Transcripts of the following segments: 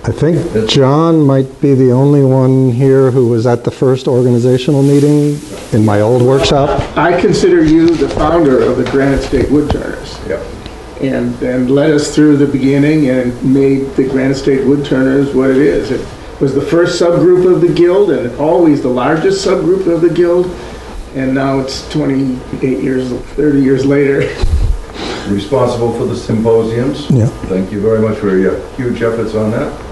I think John might be the only one here who was at the first organizational meeting in my old workshop. I consider you the founder of the Granite State Woodturners. Yep. And led us through the beginning and made the Granite State Woodturners what it is. It was the first subgroup of the guild and always the largest subgroup of the guild. And now it's 28 years, 30 years later. Responsible for the symposiums. Yeah. Thank you very much for your huge efforts on that.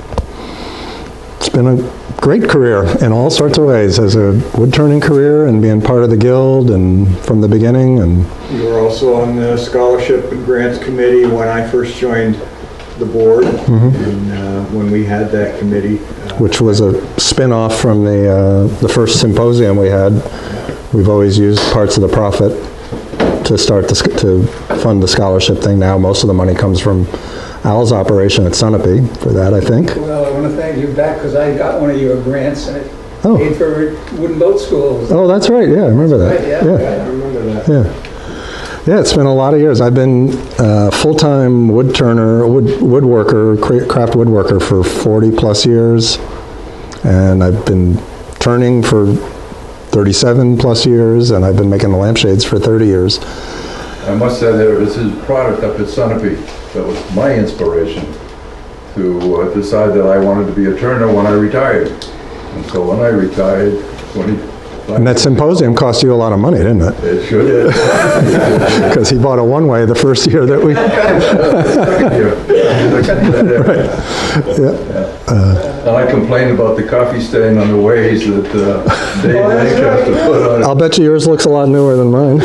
It's been a great career in all sorts of ways, as a wood turning career and being part of the guild and from the beginning. And you were also on the scholarship and grants committee when I first joined the board, and when we had that committee. Which was a spin-off from the first symposium we had. We've always used parts of the profit to fund the scholarship thing. Now most of the money comes from Al's operation at Sunapee for that, I think. Well, I want to thank you back because I got one of your grants and it paid for wooden boat schools. Oh, that's right. Yeah, I remember that. Right, yeah. I remember that. Yeah, it's been a lot of years. I've been full-time woodworker, craft woodworker for 40 plus years, and I've been turning for 37 plus years, and I've been making the lampshades for 30 years. I must say that it was his product up at Sunapee that was my inspiration to decide that I wanted to be a turner when I retired. And so when I retired, and that symposium cost you a lot of money, didn't it? It should. Because he bought a one-way the first year that we... Right. And I complained about the coffee stain on the ways that Dave Lancaster put on it. I'll bet you yours looks a lot newer than mine.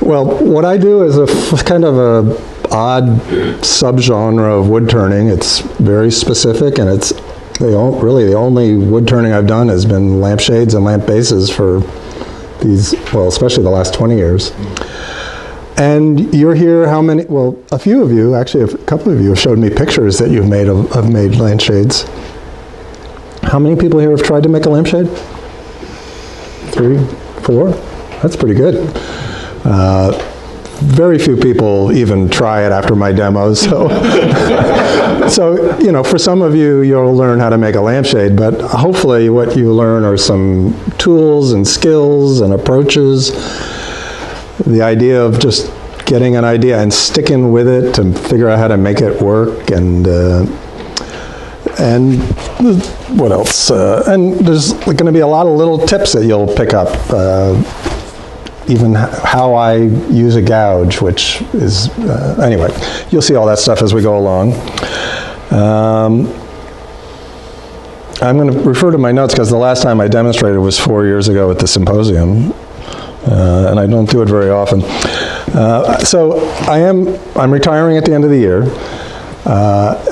Well, what I do is kind of a odd subgenre of wood turning. It's very specific, and it's really the only wood turning I've done has been lampshades and lamp bases for these, well, especially the last 20 years. And you're here, how many, well, a few of you, actually a couple of you have showed me pictures that you've made of made lampshades. How many people here have tried to make a lampshade? 3, 4? That's pretty good. Very few people even try it after my demos, so so you know, for some of you, you'll learn how to make a lampshade, but hopefully what you learn are some tools and skills and approaches. The idea of just getting an idea and sticking with it to figure out how to make it work, and what else? And there's going to be a lot of little tips that you'll pick up. Even how I use a gouge, which is, anyway, you'll see all that stuff as we go along. I'm going to refer to my notes because the last time I demonstrated was 4 years ago at the symposium, and I don't do it very often. So I'm retiring at the end of the year.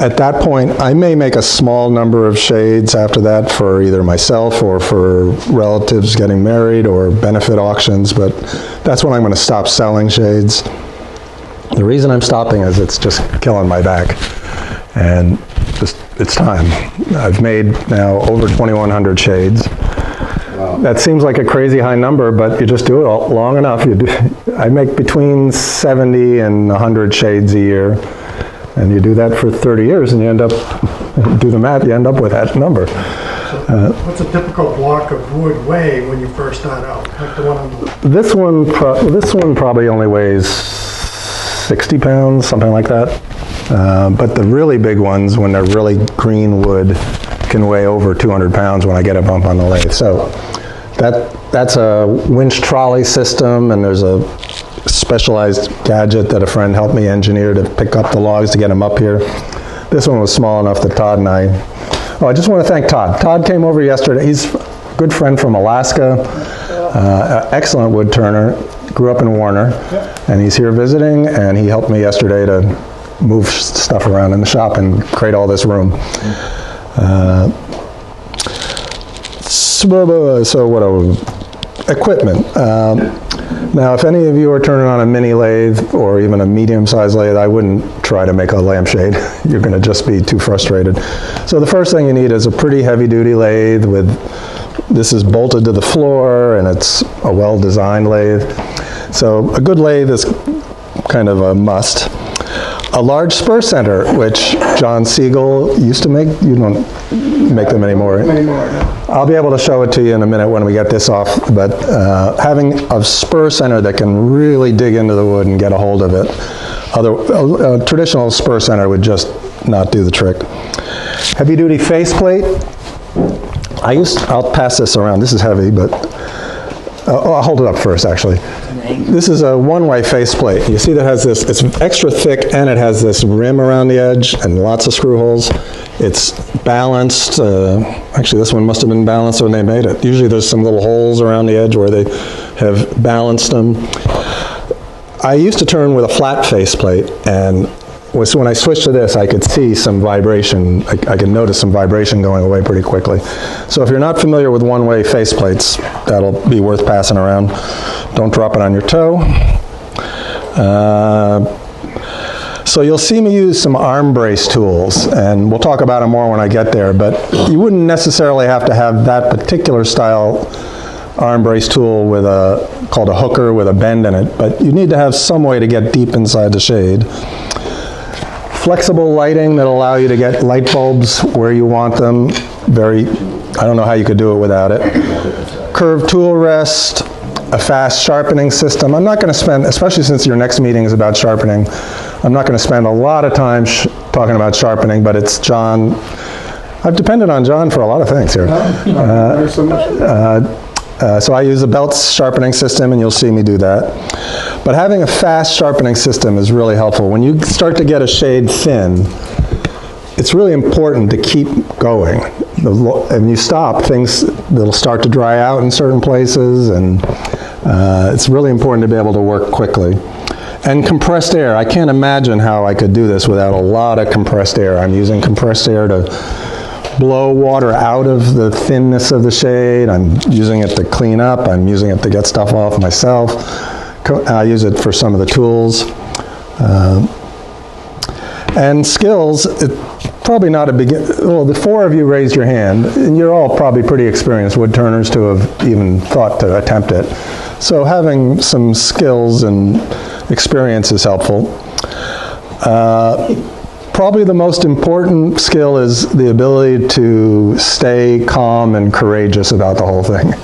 At that point, I may make a small number of shades after that for either myself or for relatives getting married or benefit auctions, but that's when I'm going to stop selling shades. The reason I'm stopping is it's just killing my back, and just it's time. I've made now over 2,100 shades. Wow. That seems like a crazy high number, but you just do it long enough. I make between 70 and 100 shades a year. And you do that for 30 years, and you end up, do the math, you end up with that number. So what's a typical block of wood weigh when you first start out? Like the one on the... This one probably only weighs 60 pounds, something like that. But the really big ones, when they're really green wood, can weigh over 200 pounds when I get a bump on the lathe. So that's a winch trolley system, and there's a specialized gadget that a friend helped me engineer to pick up the logs to get them up here. This one was small enough that Todd and I just want to thank Todd. Todd came over yesterday. He's a good friend from Alaska, excellent wood turner, grew up in Warner, and he's here visiting, and he helped me yesterday to move stuff around in the shop and create all this room. So what equipment. Now, if any of you are turning on a mini lathe or even a medium-sized lathe, I wouldn't try to make a lampshade. You're going to just be too frustrated. So the first thing you need is a pretty heavy-duty lathe with, this is bolted to the floor, and it's a well-designed lathe. So a good lathe is kind of a must. a large spur center, which John Siegel used to make. You don't make them anymore, right? Anymore, no. I'll be able to show it to you in a minute when we get this off, but having a spur center that can really dig into the wood and get a hold of it. A traditional spur center would just not do the trick. Heavy duty faceplate. I'll pass this around. This is heavy, but I'll hold it up first, actually. This is a one-way faceplate. You see that has this, it's extra thick and it has this rim around the edge and lots of screw holes. It's balanced. Actually, this one must have been balanced when they made it. Usually there's some little holes around the edge where they have balanced them. I used to turn with a flat faceplate, and when I switched to this, I could see some vibration. I could notice some vibration going away pretty quickly. So if you're not familiar with one-way faceplates, that'll be worth passing around. Don't drop it on your toe. So you'll see me use some arm brace tools, and we'll talk about them more when I get there, but you wouldn't necessarily have to have that particular style arm brace tool with called a hooker with a bend in it, but you need to have some way to get deep inside the shade. Flexible lighting that allow you to get light bulbs where you want them. I don't know how you could do it without it. Curved tool rest, a fast sharpening system. I'm not going to spend, especially since your next meeting is about sharpening, I'm not going to spend a lot of time talking about sharpening, but it's John. I've depended on John for a lot of things here. There's so much. So I use a belt sharpening system, and you'll see me do that. But having a fast sharpening system is really helpful. When you start to get a shade thin, it's really important to keep going. When you stop, they'll start to dry out in certain places, and it's really important to be able to work quickly. And compressed air. I can't imagine how I could do this without a lot of compressed air. I'm using compressed air to blow water out of the thinness of the shade. I'm using it to clean up. I'm using it to get stuff off myself. I use it for some of the tools. And skills, probably not a well, the four of you raised your hand, and you're all probably pretty experienced wood turners to have even thought to attempt it. So having some skills and experience is helpful. Probably the most important skill is the ability to stay calm and courageous about the whole thing.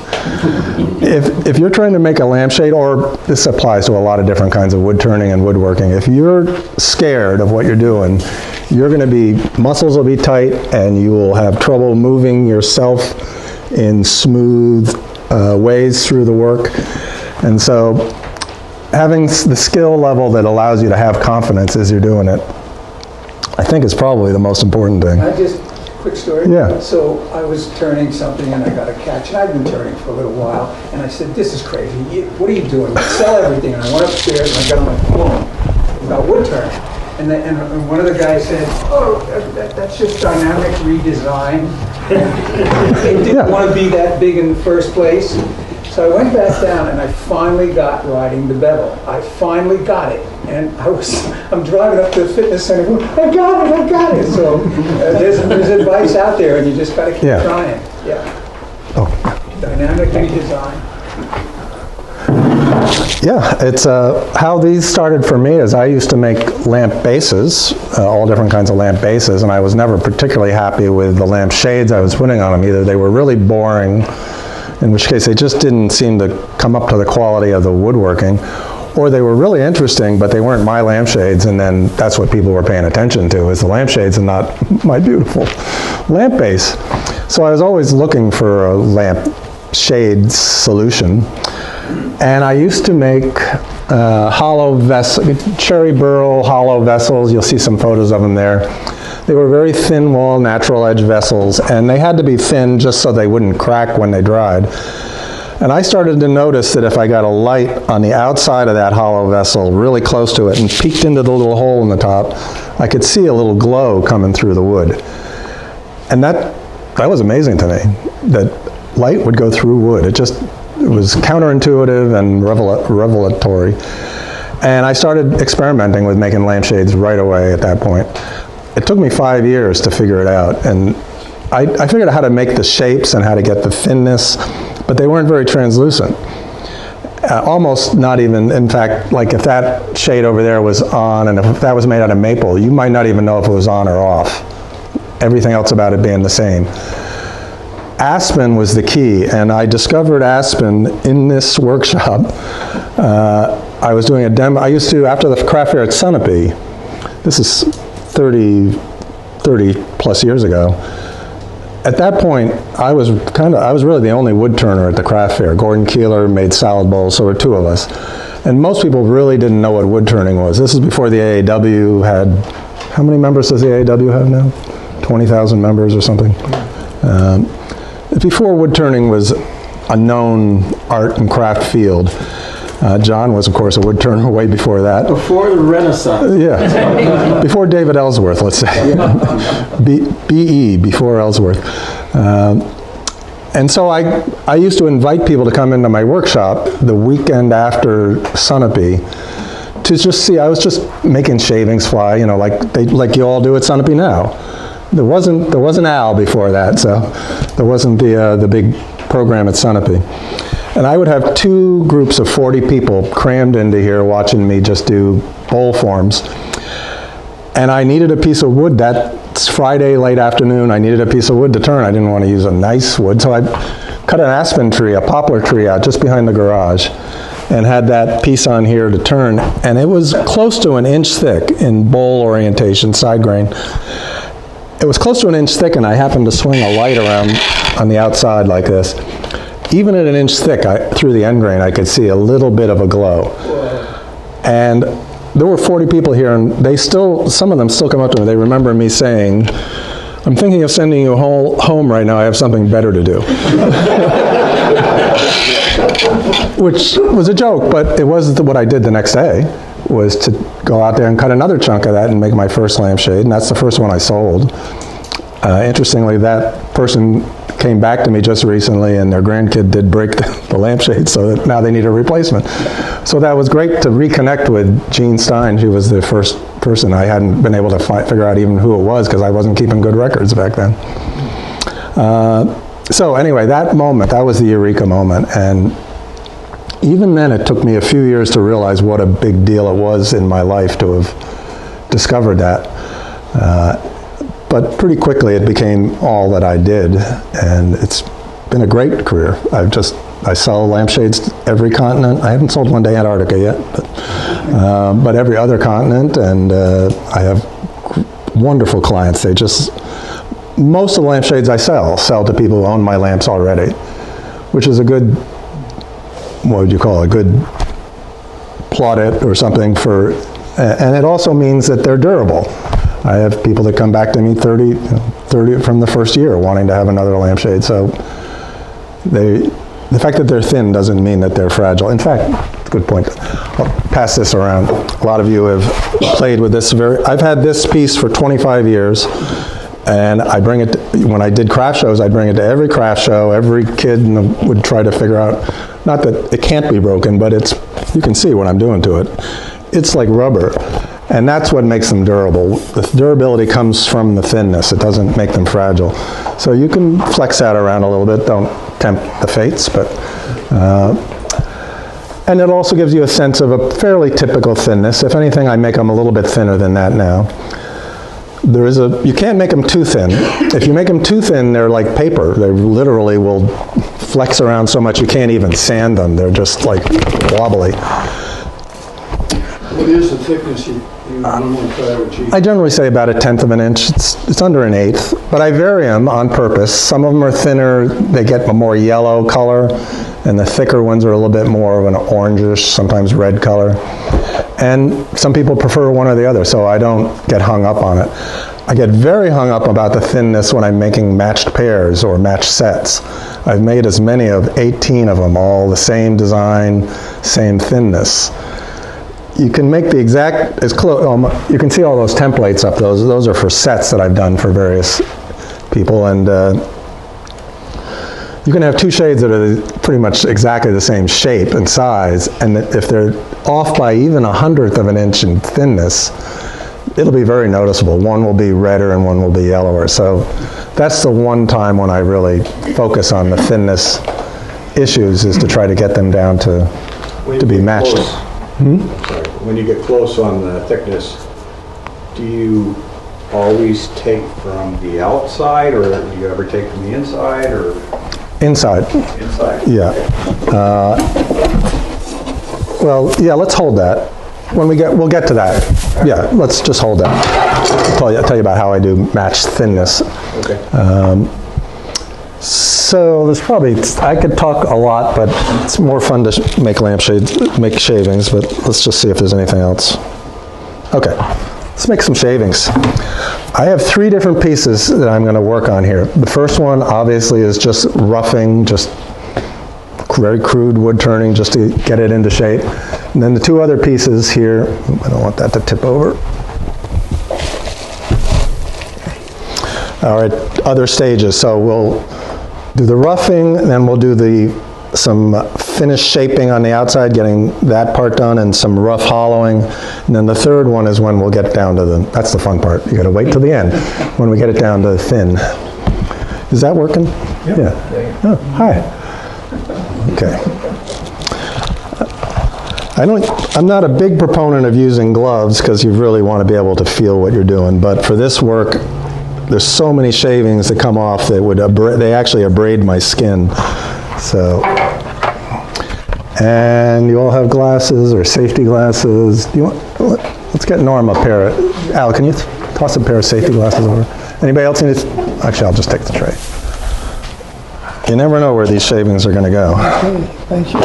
If you're trying to make a lampshade, or this applies to a lot of different kinds of wood turning and woodworking, if you're scared of what you're doing, muscles will be tight, and you will have trouble moving yourself in smooth ways through the work. And so having the skill level that allows you to have confidence as you're doing it, I think is probably the most important thing. Quick story? Yeah. So I was turning something and I got a catch, and I'd been turning for a little while, and I said, this is crazy. What are you doing? Sell everything. And I went upstairs and I got on my phone about wood turning. And one of the guys said, oh, that's just dynamic redesign. It didn't want to be that big in the first place. So I went back down and I finally got riding the bevel. I finally got it. And I'm driving up to the fitness center going, I got it. So there's advice out there, and you just got to keep trying. Yeah. Oh. Dynamic redesign. Yeah, it's how these started for me is I used to make lamp bases, all different kinds of lamp bases, and I was never particularly happy with the lamp shades I was putting on them. Either they were really boring, in which case they just didn't seem to come up to the quality of the woodworking, or they were really interesting, but they weren't my lampshades, and then that's what people were paying attention to, is the lampshades and not my beautiful lamp base. So I was always looking for a lamp shade solution, and I used to make hollow cherry burl hollow vessels. You'll see some photos of them there. They were very thin wall, natural edge vessels, and they had to be thin just so they wouldn't crack when they dried. And I started to notice that if I got a light on the outside of that hollow vessel, really close to it, and peeked into the little hole in the top, I could see a little glow coming through the wood. And that was amazing to me, that light would go through wood. It was counterintuitive and revelatory. And I started experimenting with making lampshades right away at that point. It took me 5 years to figure it out, and I figured out how to make the shapes and how to get the thinness, but they weren't very translucent. Almost not even, in fact, like if that shade over there was on and if that was made out of maple, you might not even know if it was on or off. Everything else about it being the same. Aspen was the key, and I discovered aspen in this workshop. I was doing a demo. I used to, after the craft fair at Sunapee, this is 30 plus years ago. At that point, I was really the only wood turner at the craft fair. Gordon Keeler made salad bowls, so there were two of us. And most people really didn't know what wood turning was. This is before the AAW had, how many members does the AAW have now? 20,000 members or something. Before wood turning was a known art and craft field. John was, of course, a wood turner way before that. Before the Renaissance. Yeah, before David Ellsworth, let's say. B.E., before Ellsworth. And so I used to invite people to come into my workshop the weekend after Sunapee to just see. I was just making shavings fly, you know, like you all do at Sunapee now. There wasn't Al before that, so there wasn't the big program at Sunapee. And I would have two groups of 40 people crammed into here watching me just do bowl forms. And I needed a piece of wood that Friday late afternoon. I needed a piece of wood to turn. I didn't want to use a nice wood, so I cut an aspen tree, a poplar tree out just behind the garage and had that piece on here to turn. And it was close to an inch thick in bowl orientation, side grain. It was close to an inch thick, and I happened to swing a light around on the outside like this. Even at an inch thick, through the end grain, I could see a little bit of a glow. And there were 40 people here, and some of them still come up to me. They remember me saying, "I'm thinking of sending you home right now. I have something better to do." Which was a joke, but it was what I did the next day, was to go out there and cut another chunk of that and make my first lampshade, and that's the first one I sold. Interestingly, that person came back to me just recently, and their grandkid did break the lampshade, so that now they need a replacement. So that was great to reconnect with Jean Stein. She was the first person. I hadn't been able to figure out even who it was because I wasn't keeping good records back then. So anyway, that moment, that was the eureka moment, and even then it took me a few years to realize what a big deal it was in my life to have discovered that. But pretty quickly it became all that I did, and it's been a great career. I sell lampshades to every continent. I haven't sold one to Antarctica yet, but every other continent, and I have wonderful clients. Most of the lampshades I sell to people who own my lamps already, which is a good, what would you call it, a good plaudit or something for, and it also means that they're durable. I have people that come back to me 30 from the first year wanting to have another lampshade. So the fact that they're thin doesn't mean that they're fragile. In fact, good point. I'll pass this around. A lot of you have played with this. I've had this piece for 25 years, and I bring it, when I did craft shows, I'd bring it to every craft show. Every kid would try to figure out, not that it can't be broken, but you can see what I'm doing to it. It's like rubber. And that's what makes them durable. The durability comes from the thinness. It doesn't make them fragile. So you can flex that around a little bit. Don't tempt the fates, but and it also gives you a sense of a fairly typical thinness. If anything, I make them a little bit thinner than that now. You can't make them too thin. If you make them too thin, they're like paper. They literally will flex around so much you can't even sand them. They're just like wobbly. What is the thickness you normally try to achieve? I generally say about 1/10 of an inch. It's under 1/8, but I vary them on purpose. Some of them are thinner, they get a more yellow color, and the thicker ones are a little bit more of an orangish, sometimes red color. And some people prefer one or the other, so I don't get hung up on it. I get very hung up about the thinness when I'm making matched pairs or matched sets. I've made as many of 18 of them, all the same design, same thinness. You can make the exact, you can see all those templates up. Those are for sets that I've done for various people, and you can have two shades that are pretty much exactly the same shape and size, and if they're off by even 1/100th of an inch in thinness, it'll be very noticeable. One will be redder and one will be yellower. So that's the one time when I really focus on the thinness issues, is to try to get them down to to be matched. Sorry. When you get close on the thickness, do you always take from the outside, or do you ever take from the inside, or Inside. inside? Yeah. Well, yeah, let's hold that. We'll get to that. Yeah, let's just hold that. I'll tell you about how I do match thinness. Okay. So there's probably, I could talk a lot, but it's more fun to make lampshades, make shavings, but let's just see if there's anything else. Okay, let's make some shavings. I have 3 different pieces that I'm going to work on here. The first one obviously is just roughing, just very crude wood turning just to get it into shape. And then the 2 other pieces here, I don't want that to tip over. All right, other stages. So we'll do the roughing, and then we'll do some finished shaping on the outside, getting that part done, and some rough hollowing. And then the third one is when we'll get down to that's the fun part. You gotta wait till the end, when we get it down to thin. Is that working? Yep. Yeah. Oh, hi. Okay. I'm not a big proponent of using gloves because you really want to be able to feel what you're doing, but for this work, there's so many shavings that come off that they actually abrade my skin. So, and you all have glasses or safety glasses. Let's get Norm a pair. Al, can you toss a pair of safety glasses over? Anybody else need it? Actually, I'll just take the tray. You never know where these shavings are going to go. Okay, thank you.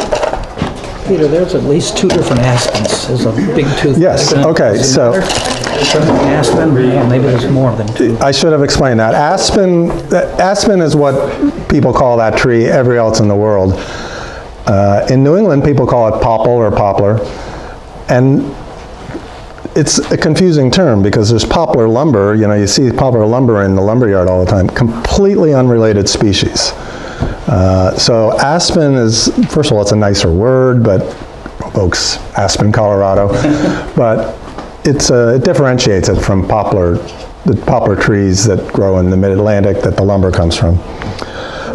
Peter, there's at least 2 different aspens. There's a big tooth. Yes, okay, so. Aspen, well, maybe there's more than 2. I should have explained that. Aspen is what people call that tree everywhere else in the world. In New England, people call it popple or poplar. And it's a confusing term because there's poplar lumber. You see poplar lumber in the lumberyard all the time. Completely unrelated species. So aspen is, first of all, it's a nicer word, but evokes Aspen, Colorado. But it differentiates it from the poplar trees that grow in the mid-Atlantic that the lumber comes from.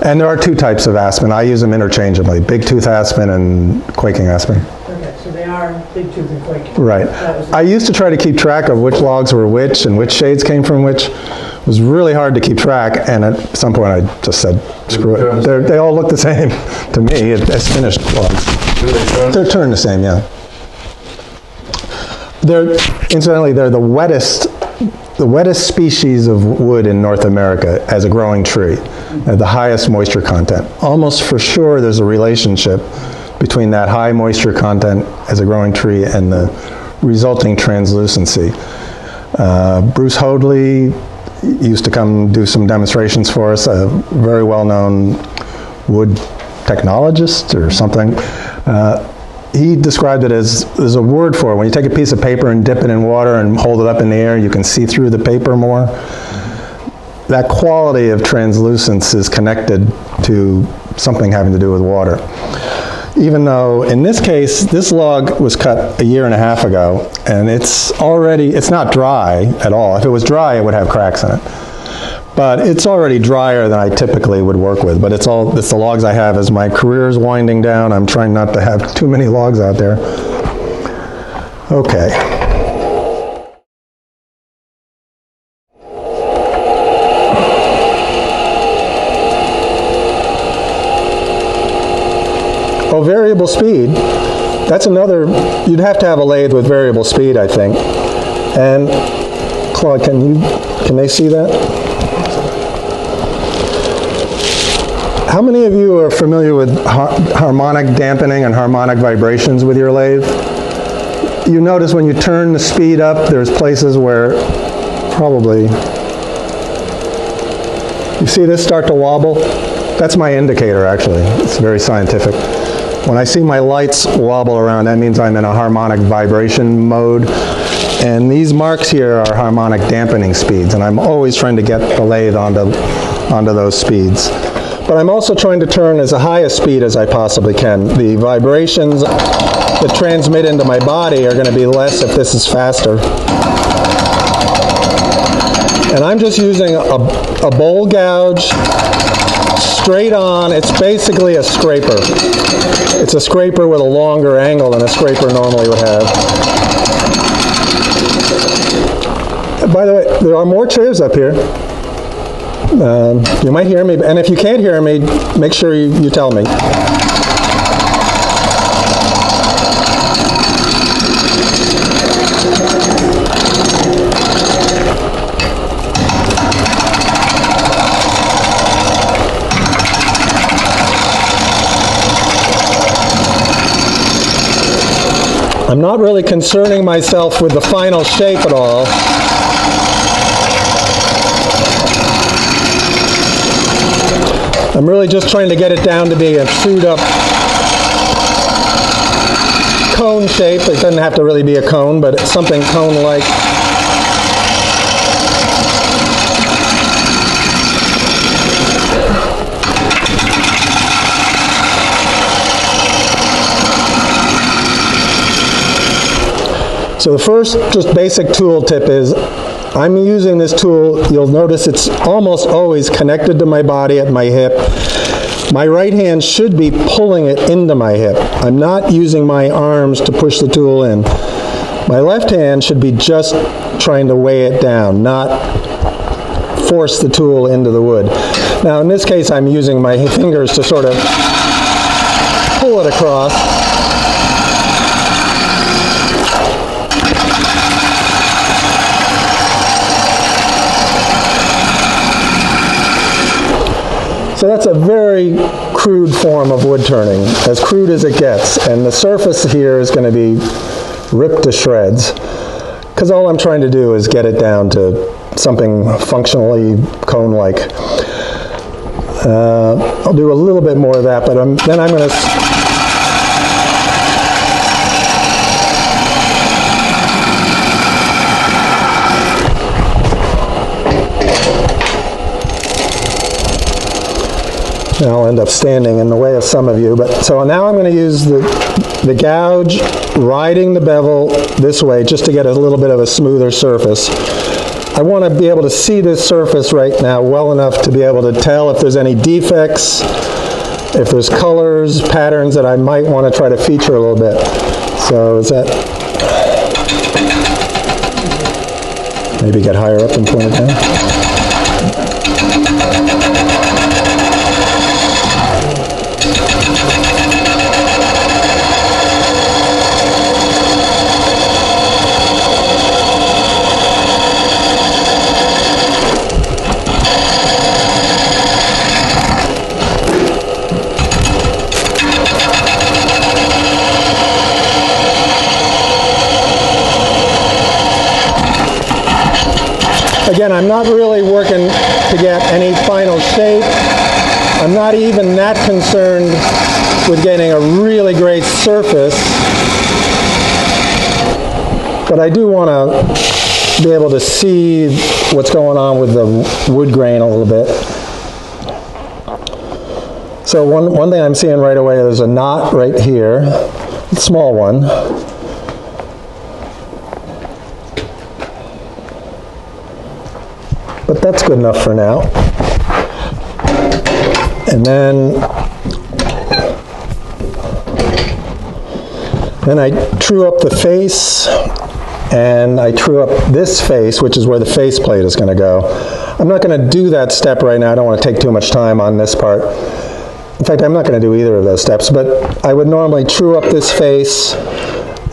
And there are 2 types of aspen. I use them interchangeably, big tooth aspen and quaking aspen. Okay, so they are big tooth and quaking. Right. I used to try to keep track of which logs were which and which shades came from which. It was really hard to keep track, and at some point I just said, screw it. They all look the same to me as finished logs. They're turned the same, yeah. Incidentally, they're the wettest species of wood in North America as a growing tree. They have the highest moisture content. Almost for sure there's a relationship between that high moisture content as a growing tree and the resulting translucency. Bruce Hoadley used to come do some demonstrations for us, a very well-known wood technologist or something. He described it as, there's a word for it. When you take a piece of paper and dip it in water and hold it up in the air, you can see through the paper more. That quality of translucence is connected to something having to do with water. Even though, in this case, this log was cut a 1.5 years ago, and it's not dry at all. If it was dry, it would have cracks in it. But it's already drier than I typically would work with. But it's the logs I have. As my career is winding down, I'm trying not to have too many logs out there. Okay. Oh, variable speed. That's another, you'd have to have a lathe with variable speed, I think. And Claude, can they see that? How many of you are familiar with harmonic dampening and harmonic vibrations with your lathe? You notice when you turn the speed up, there's places where probably, you see this start to wobble? That's my indicator, actually. It's very scientific. When I see my lights wobble around, that means I'm in a harmonic vibration mode. And these marks here are harmonic dampening speeds, and I'm always trying to get the lathe onto those speeds. But I'm also trying to turn as high a speed as I possibly can. The vibrations that transmit into my body are going to be less if this is faster. And I'm just using a bowl gouge straight on. It's basically a scraper. It's a scraper with a longer angle than a scraper normally would have. By the way, there are more chairs up here. You might hear me, and if you can't hear me, make sure you tell me. I'm not really concerning myself with the final shape at all. I'm really just trying to get it down to be a chewed up cone shape. It doesn't have to really be a cone, but it's something cone-like. So the first just basic tool tip is I'm using this tool. You'll notice it's almost always connected to my body at my hip. My right hand should be pulling it into my hip. I'm not using my arms to push the tool in. My left hand should be just trying to weigh it down, not force the tool into the wood. Now in this case I'm using my fingers to sort of pull it across. So that's a very crude form of wood turning, as crude as it gets. And the surface here is going to be ripped to shreds, because all I'm trying to do is get it down to something functionally cone-like. I'll do a little bit more of that, but then I'm going to... I'll end up standing in the way of some of you, but so now I'm going to use the gouge riding the bevel this way just to get a little bit of a smoother surface. I want to be able to see this surface right now well enough to be able to tell if there's any defects, if there's colors, patterns that I might want to try to feature a little bit. So is that... Maybe get higher up and point it down. Again, I'm not really working to get any final shape. I'm not even that concerned with getting a really great surface. But I do want to be able to see what's going on with the wood grain a little bit. So one thing I'm seeing right away, there's a knot right here, a small one. But that's good enough for now. And then I true up the face, and I true up this face, which is where the face plate is going to go. I'm not going to do that step right now. I don't want to take too much time on this part. In fact, I'm not going to do either of those steps, but I would normally true up this face,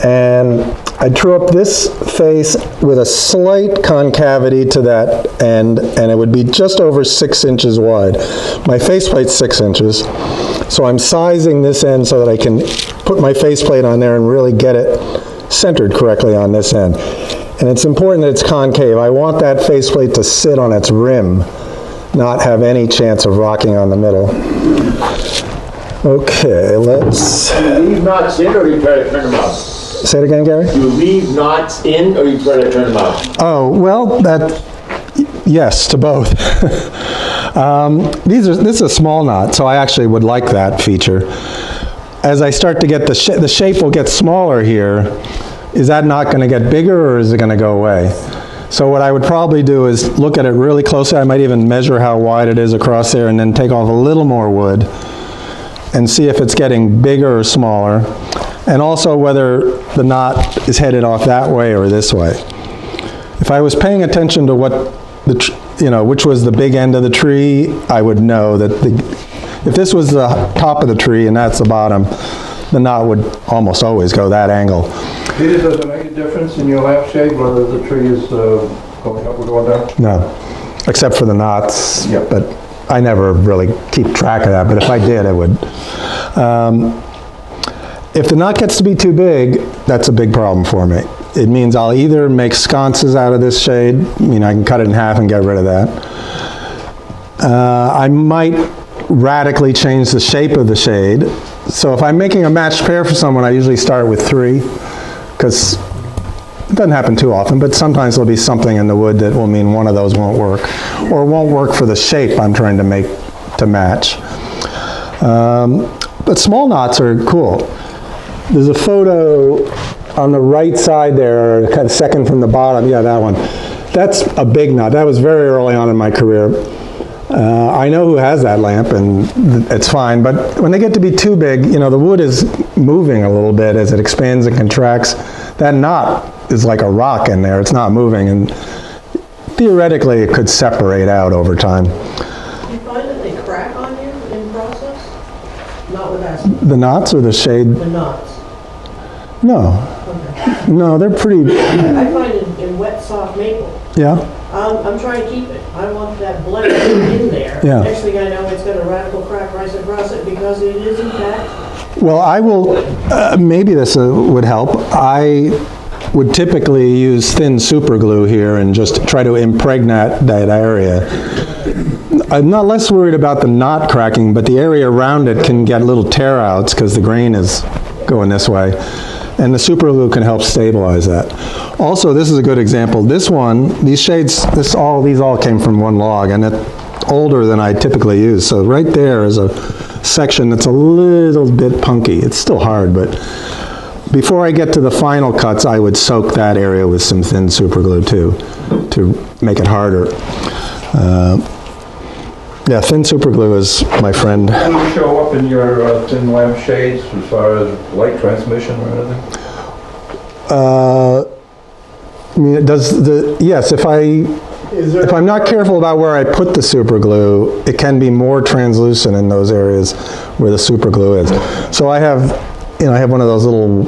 and I'd true up this face with a slight concavity to that end, and it would be just over 6 inches wide. My faceplate's 6 inches, so I'm sizing this end so that I can put my faceplate on there and really get it centered correctly on this end. And it's important that it's concave. I want that faceplate to sit on its rim, not have any chance of rocking on the middle. Okay, let's... Do you leave knots in, or do you try to turn them out? Say it again, Gary? Do you leave knots in, or you try to turn them out? Oh, well, yes, to both. This is a small knot, so I actually would like that feature. As I start to get the shape will get smaller here. Is that knot going to get bigger, or is it going to go away? So what I would probably do is look at it really closely. I might even measure how wide it is across there and then take off a little more wood and see if it's getting bigger or smaller, and also whether the knot is headed off that way or this way. If I was paying attention to what which was the big end of the tree, I would know that if this was the top of the tree and that's the bottom, the knot would almost always go that angle. Peter, does it make a difference in your lampshade whether the tree is going up or going down? No, except for the knots, Yeah. but I never really keep track of that, but if I did, I would. If the knot gets to be too big, that's a big problem for me. It means I'll either make sconces out of this shade, I can cut it in half and get rid of that. I might radically change the shape of the shade. So if I'm making a matched pair for someone, I usually start with 3, because it doesn't happen too often, but sometimes there'll be something in the wood that will mean one of those won't work, or won't work for the shape I'm trying to make to match. But small knots are cool. There's a photo on the right side there, kind of second from the bottom, yeah, that one. That's a big knot. That was very early on in my career. I know who has that lamp, and it's fine, but when they get to be too big, the wood is moving a little bit as it expands and contracts. That knot is like a rock in there. It's not moving, and theoretically it could separate out over time. Do you find that they crack on you in process? Not with aspen, The knots or the shade? the knots. No. Okay. No, they're pretty, I find in wet, soft maple, yeah. I'm trying to keep it. I want that blend in there. Yeah. Next thing I know, it's got a radical crack right across it because it is in fact. Well, I will, maybe this would help. I would typically use thin super glue here and just try to impregnate that area. I'm not less worried about the knot cracking, but the area around it can get little tear outs because the grain is going this way. And the super glue can help stabilize that. Also, this is a good example. This one, these shades, these all came from one log, and it's older than I typically use. So right there is a section that's a little bit punky. It's still hard, but before I get to the final cuts, I would soak that area with some thin super glue too, to make it harder. Yeah, thin super glue is my friend. Does it show up in your thin lamp shades as far as light transmission or anything? I mean, yes, if I'm not careful about where I put the super glue, it can be more translucent in those areas where the super glue is. So I have one of those little,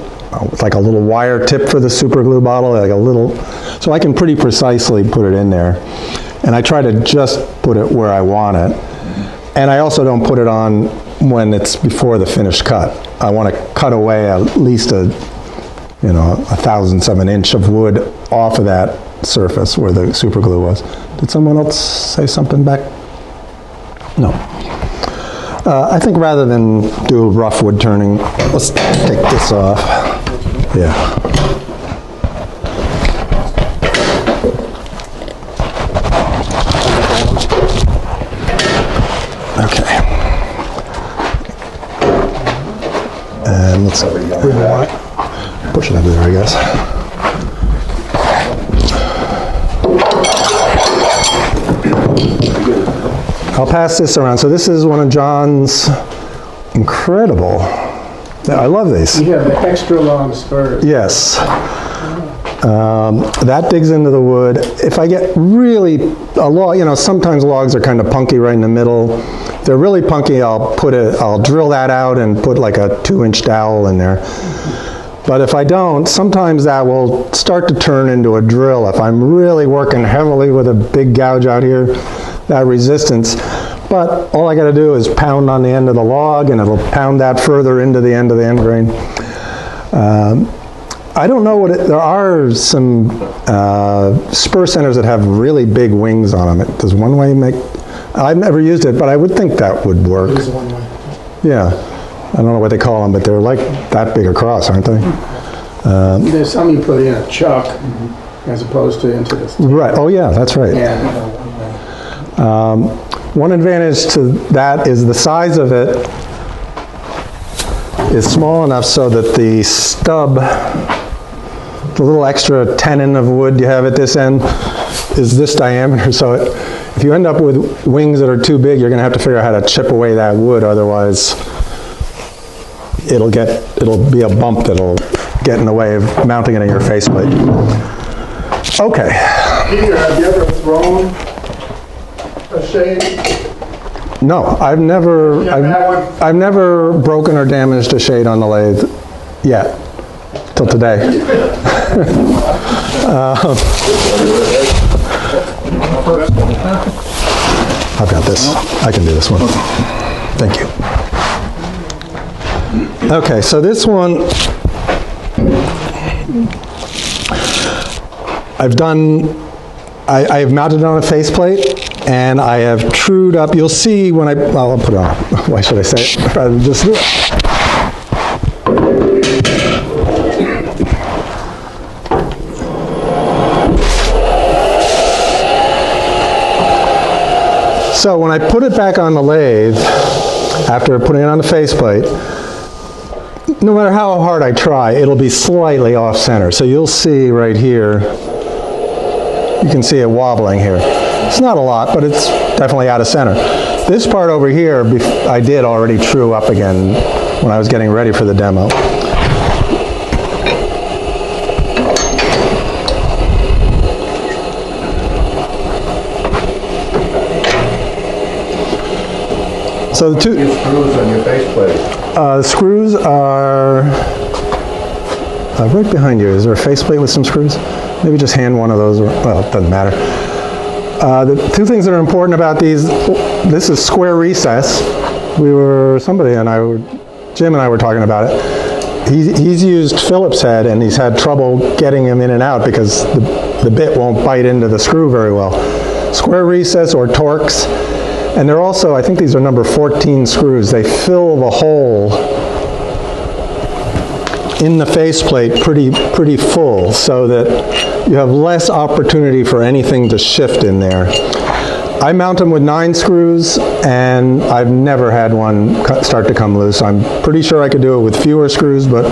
like a little wire tip for the super glue bottle, like a little, so I can pretty precisely put it in there. And I try to just put it where I want it. And I also don't put it on when it's before the finished cut. I want to cut away at least a thousandth of an inch of wood off of that surface where the super glue was. Did someone else say something back? No. I think rather than do rough wood turning, let's take this off. Yeah. Okay. And let's push it under there, I guess. I'll pass this around. So this is one of John's incredible. I love these. You have the extra long spurs. Yes. That digs into the wood. If I get really a log, sometimes logs are kind of punky right in the middle. If they're really punky, I'll drill that out and put like a 2-inch dowel in there. But if I don't, sometimes that will start to turn into a drill. If I'm really working heavily with a big gouge out here, that resistance. But all I got to do is pound on the end of the log, and it'll pound that further into the end of the end grain. I don't know there are some spur centers that have really big wings on them. Does one way make, I've never used it, but I would think that would work. It is one way. Yeah. I don't know what they call them, but they're like that big across, aren't they? There's some you put in a chuck as opposed to into this. Right. Oh, yeah, that's right. Yeah. One advantage to that is the size of it is small enough so that the the little extra tenon of wood you have at this end is this diameter. So if you end up with wings that are too big, you're going to have to figure out how to chip away that wood. Otherwise, it'll be a bump that'll get in the way of mounting it in your faceplate. Okay. Peter, have you ever thrown a shade? No, I've never broken or damaged a shade on the lathe yet, till today. I've got this. I can do this one. Thank you. Okay, so this one, I've mounted it on a faceplate, and I have trued up. You'll see when I'll put it on. Why should I say it rather than just do it? So when I put it back on the lathe, after putting it on the faceplate, no matter how hard I try, it'll be slightly off center. So you'll see right here, you can see it wobbling here. It's not a lot, but it's definitely out of center. This part over here, I did already true up again when I was getting ready for the demo. So the two screws on your faceplate. The screws are right behind you. Is there a faceplate with some screws? Maybe just hand one of those. Well, it doesn't matter. The two things that are important about these, this is square recess. Jim and I were talking about it. He's used Phillips head, and he's had trouble getting them in and out because the bit won't bite into the screw very well. Square recess or Torx. And they're also, I think these are number 14 screws. They fill the hole in the faceplate pretty full so that you have less opportunity for anything to shift in there. I mount them with 9 screws, and I've never had one start to come loose. I'm pretty sure I could do it with fewer screws, but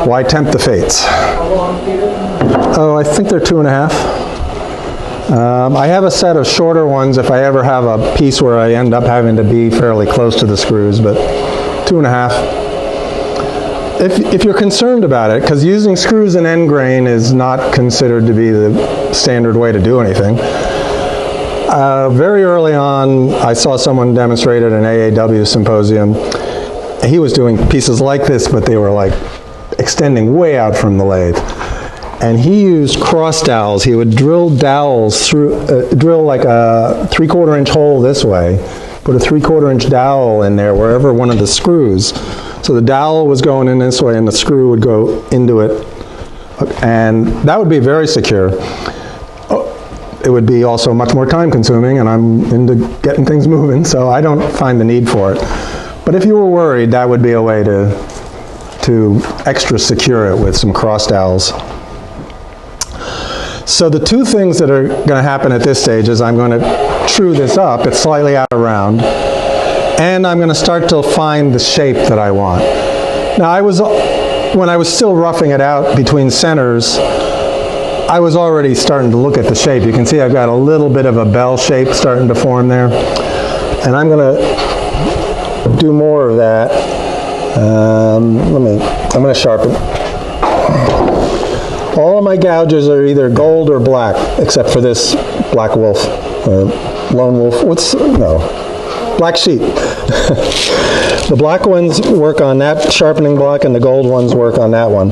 why tempt the fates? Oh, I think they're 2.5. I have a set of shorter ones if I ever have a piece where I end up having to be fairly close to the screws, but 2.5. If you're concerned about it, because using screws and end grain is not considered to be the standard way to do anything. Very early on, I saw someone demonstrate at an AAW symposium. He was doing pieces like this, but they were like extending way out from the lathe. And he used cross dowels. He would drill dowels through, drill like a 3/4 inch hole this way, put a 3/4 inch dowel in there wherever one of the screws. So the dowel was going in this way and the screw would go into it. And that would be very secure. It would be also much more time consuming, and I'm into getting things moving, so I don't find the need for it. But if you were worried, that would be a way to extra secure it with some cross dowels. So the two things that are going to happen at this stage is I'm going to true this up. It's slightly out of round. And I'm going to start to find the shape that I want. Now, when I was still roughing it out between centers, I was already starting to look at the shape. You can see I've got a little bit of a bell shape starting to form there. And I'm going to do more of that. I'm going to sharpen. All of my gouges are either gold or black, except for this black wolf, lone wolf. Black sheep. The black ones work on that sharpening block, and the gold ones work on that one.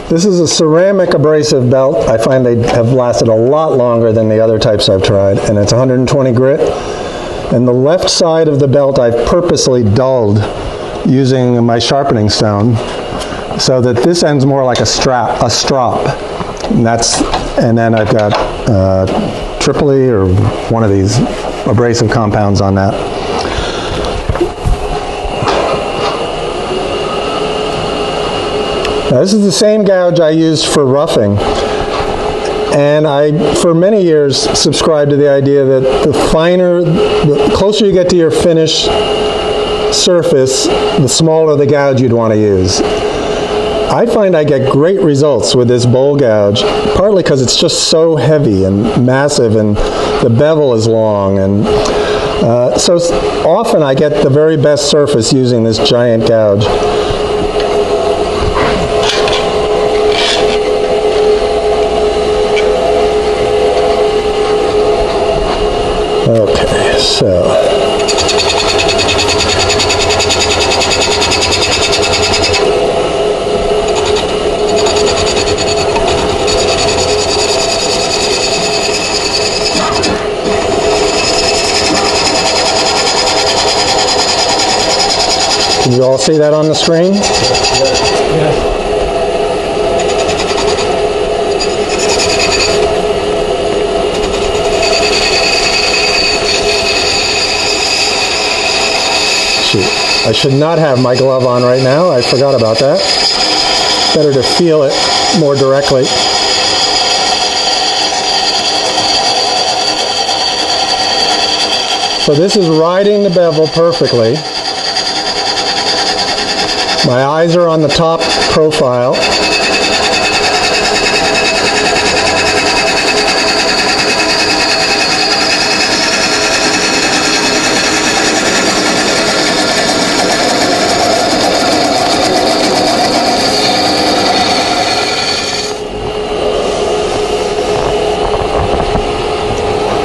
This is a ceramic abrasive belt. I find they have lasted a lot longer than the other types I've tried, and it's 120 grit. And the left side of the belt I've purposely dulled using my sharpening stone so that this end's more like a strop. And then I've got Tripoli or one of these abrasive compounds on that. Now, this is the same gouge I used for roughing. And I, for many years, subscribed to the idea that the closer you get to your finished surface, the smaller the gouge you'd want to use. I find I get great results with this bowl gouge, partly because it's just so heavy and massive, and the bevel is long, and so often I get the very best surface using this giant gouge. Okay, so. Can you all see that on the screen? Shoot, I should not have my glove on right now. I forgot about that. Better to feel it more directly. So this is riding the bevel perfectly. My eyes are on the top profile.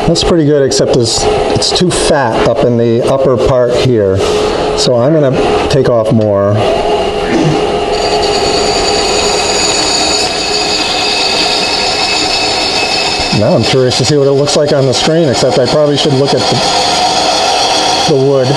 That's pretty good, except it's too fat up in the upper part here. So I'm going to take off more. Now I'm curious to see what it looks like on the screen, except I probably should look at the wood.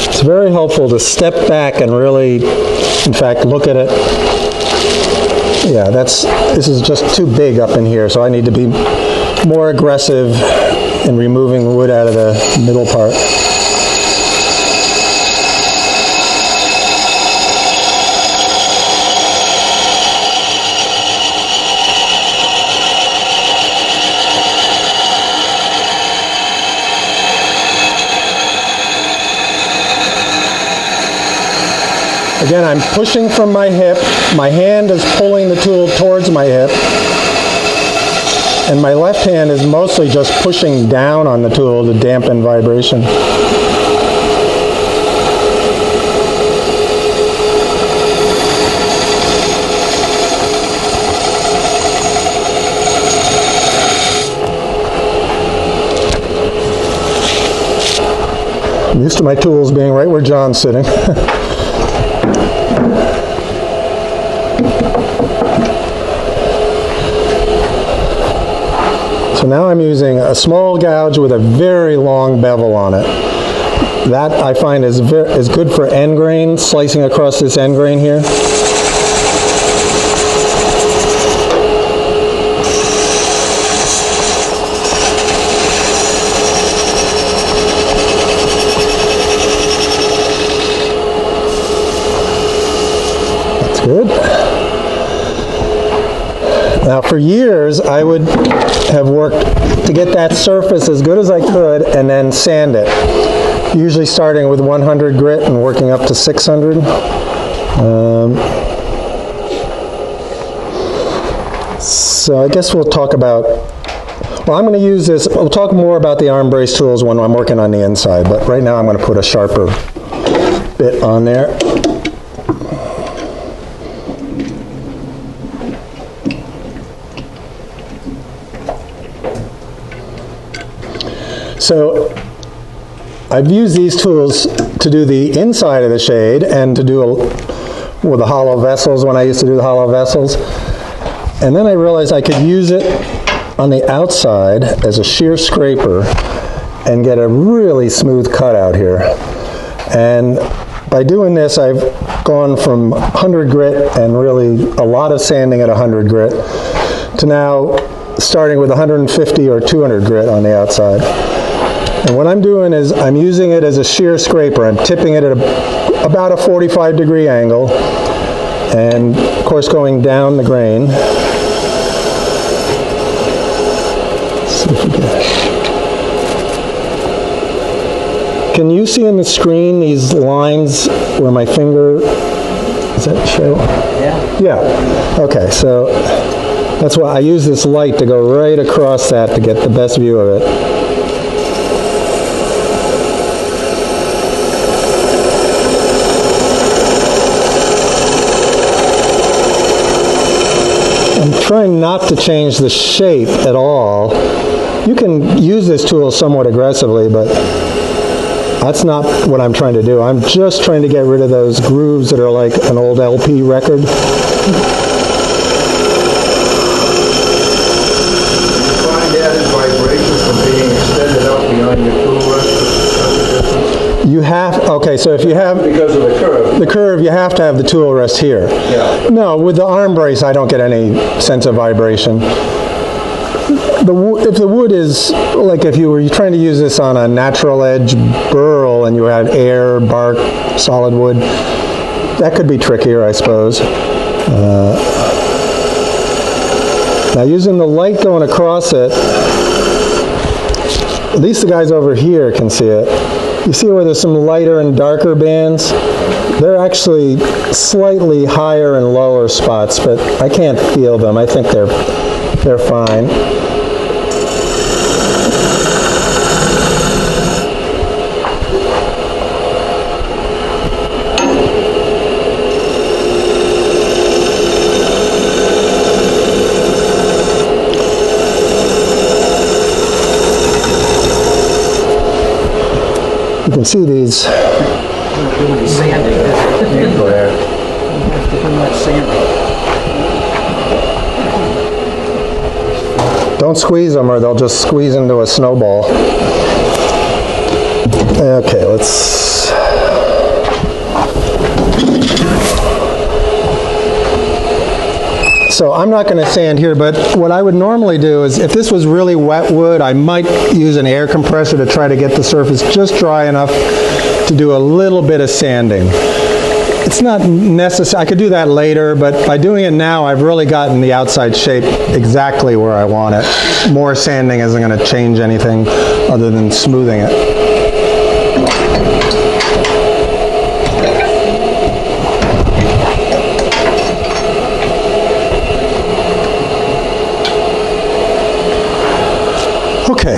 It's very helpful to step back and really, in fact, look at it. Yeah, this is just too big up in here, so I need to be more aggressive in removing wood out of the middle part. Again, I'm pushing from my hip. My hand is pulling the tool towards my hip. And my left hand is mostly just pushing down on the tool to dampen vibration. I'm used to my tools being right where John's sitting. So now I'm using a small gouge with a very long bevel on it. That I find is good for end grain, slicing across this end grain here. That's good. Now for years I would have worked to get that surface as good as I could and then sand it. Usually starting with 100 grit and working up to 600. So I guess we'll talk about, well, I'm going to use this, we'll talk more about the arm brace tools when I'm working on the inside, but right now I'm going to put a sharper bit on there. So I've used these tools to do the inside of the shade and to do with the hollow vessels when I used to do the hollow vessels. And then I realized I could use it on the outside as a shear scraper and get a really smooth cutout here. And by doing this, I've gone from 100 grit and really a lot of sanding at 100 grit to now starting with 150 or 200 grit on the outside. And what I'm doing is I'm using it as a shear scraper. I'm tipping it at about a 45-degree angle and, of course, going down the grain. Let's see if we can you see on the screen these lines where my finger, does that show? Yeah. Yeah. Okay, so that's why I use this light to go right across that to get the best view of it. I'm trying not to change the shape at all. You can use this tool somewhat aggressively, but that's not what I'm trying to do. I'm just trying to get rid of those grooves that are like an old LP record. You find added vibration from being extended out beyond your tool rest? You have, okay, so if you have Because of the curve. you have to have the tool rest here. Yeah. No, with the arm brace, I don't get any sense of vibration. If the wood is, like if you were trying to use this on a natural edge burl and you had air, bark, solid wood, that could be trickier, I suppose. Now using the light going across it, at least the guys over here can see it. You see where there's some lighter and darker bands? They're actually slightly higher and lower spots, but I can't feel them. I think they're fine. You can see these. Sanding. Don't squeeze them or they'll just squeeze into a snowball. Okay, let's... So I'm not going to sand here, but what I would normally do is if this was really wet wood, I might use an air compressor to try to get the surface just dry enough to do a little bit of sanding. It's not necessary. I could do that later, but by doing it now, I've really gotten the outside shape exactly where I want it. More sanding isn't going to change anything other than smoothing it. Okay,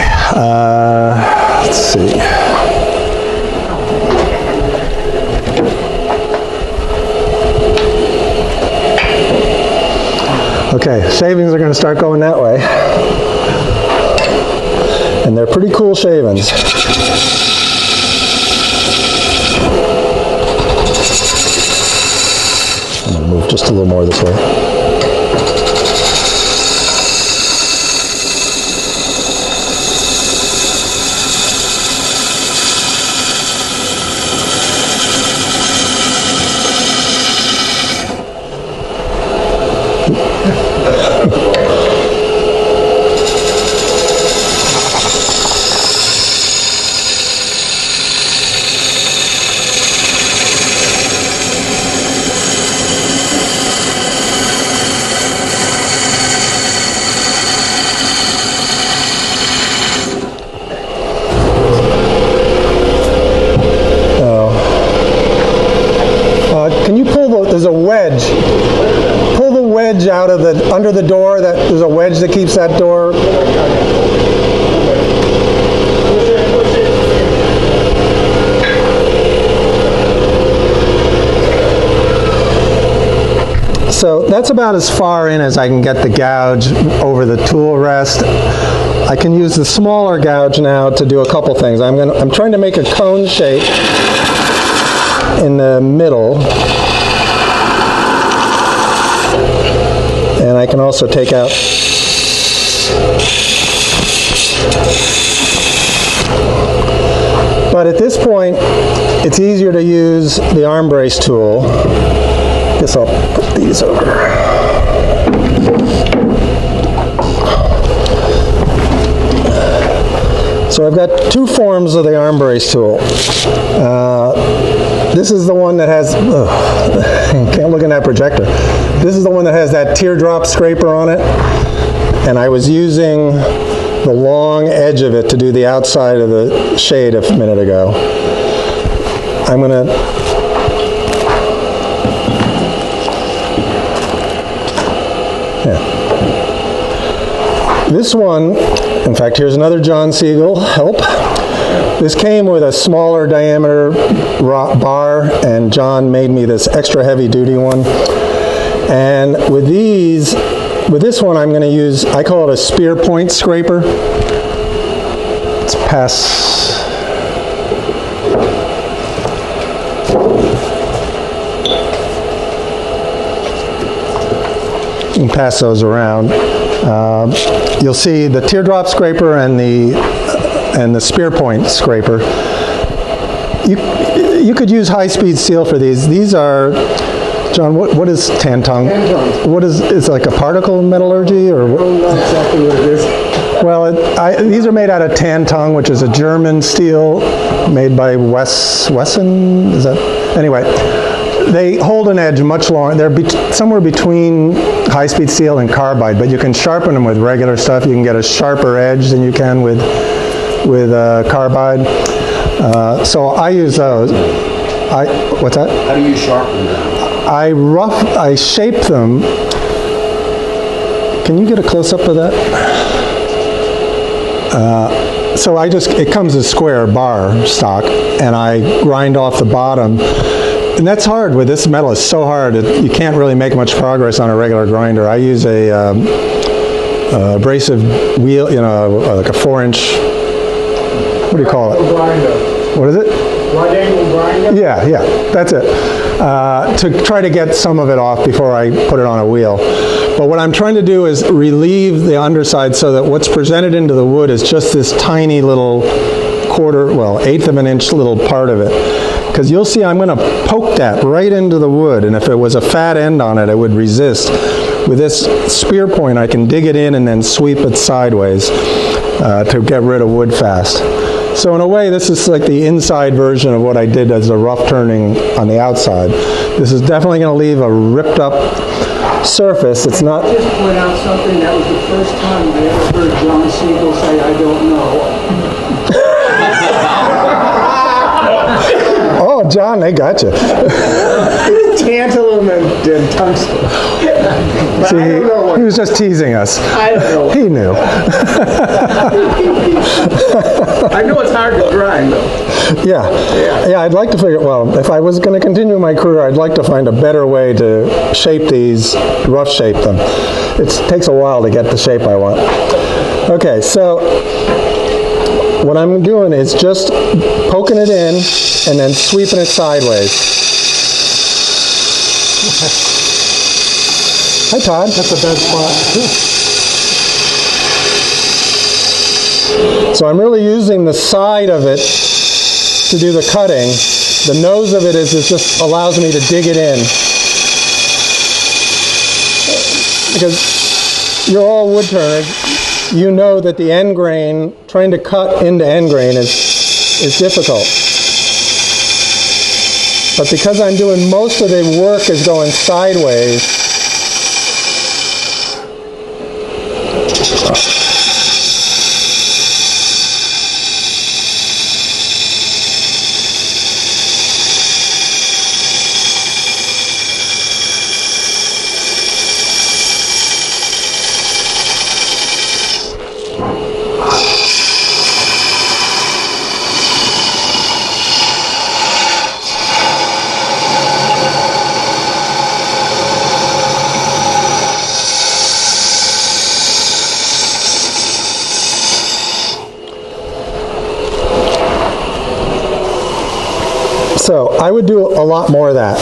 let's see. Okay, shavings are going to start going that way. And they're pretty cool shavings. I'm going to move just a little more this way. Can you pull there's a wedge. Pull the wedge out of under the door. There's a wedge that keeps that door. So that's about as far in as I can get the gouge over the tool rest. I can use the smaller gouge now to do a couple things. I'm trying to make a cone shape in the middle. And I can also take out this point, it's easier to use the arm brace tool. Guess I'll put these over. So I've got two forms of the arm brace tool. This is the one that has, can't look in that projector. This is the one that has that teardrop scraper on it. And I was using the long edge of it to do the outside of the shade a minute ago. I'm going to this one, in fact, here's another John Siegel help. This came with a smaller diameter bar, and John made me this extra heavy duty one. And with this one I'm going to use, I call it a spear point scraper. Let's pass. You can pass those around. You'll see the teardrop scraper and the spear point scraper. You could use high-speed steel for these. These are, John, what is tantung? Tantung. What is, it's like a particle metallurgy, or what? I don't know exactly what it is. Well, these are made out of tantung, which is a German steel made by Wesson. Is that? Anyway, they hold an edge much longer. They're somewhere between high-speed steel and carbide, but you can sharpen them with regular stuff. You can get a sharper edge than you can with carbide. So I use those. What's that? How do you sharpen them? I shape them. Can you get a close-up of that? So it comes as square bar stock, and I grind off the bottom. And that's hard with this metal. It's so hard. You can't really make much progress on a regular grinder. I use a abrasive wheel, like a 4-inch. What do you call it? Grinder. What is it? Wide angle grinder? Yeah, that's it. To try to get some of it off before I put it on a wheel. But what I'm trying to do is relieve the underside so that what's presented into the wood is just this tiny little eighth of an inch little part of it. Because you'll see I'm going to poke that right into the wood, and if it was a fat end on it, it would resist. With this spear point, I can dig it in and then sweep it sideways to get rid of wood fast. So in a way, this is like the inside version of what I did as a rough turning on the outside. This is definitely going to leave a ripped up surface. It's not... Just point out something. That was the first time I ever heard John Siegel say, "I don't know." Oh, John, they got you. It's tantalum and tungsten. But See, I don't know what. he was just teasing us. I don't know. He knew. I know it's hard to grind, though. Yeah, I'd like to figure, well, if I was going to continue my career, I'd like to find a better way to shape these, rough shape them. It takes a while to get the shape I want. Okay, so what I'm doing is just poking it in and then sweeping it sideways. Hi, Todd. That's a bad spot. So I'm really using the side of it to do the cutting. The nose of it is just allows me to dig it in. Because you're all wood turners, you know that the end grain, trying to cut into end grain is difficult. But because I'm doing most of the work is going sideways, so I would do a lot more of that.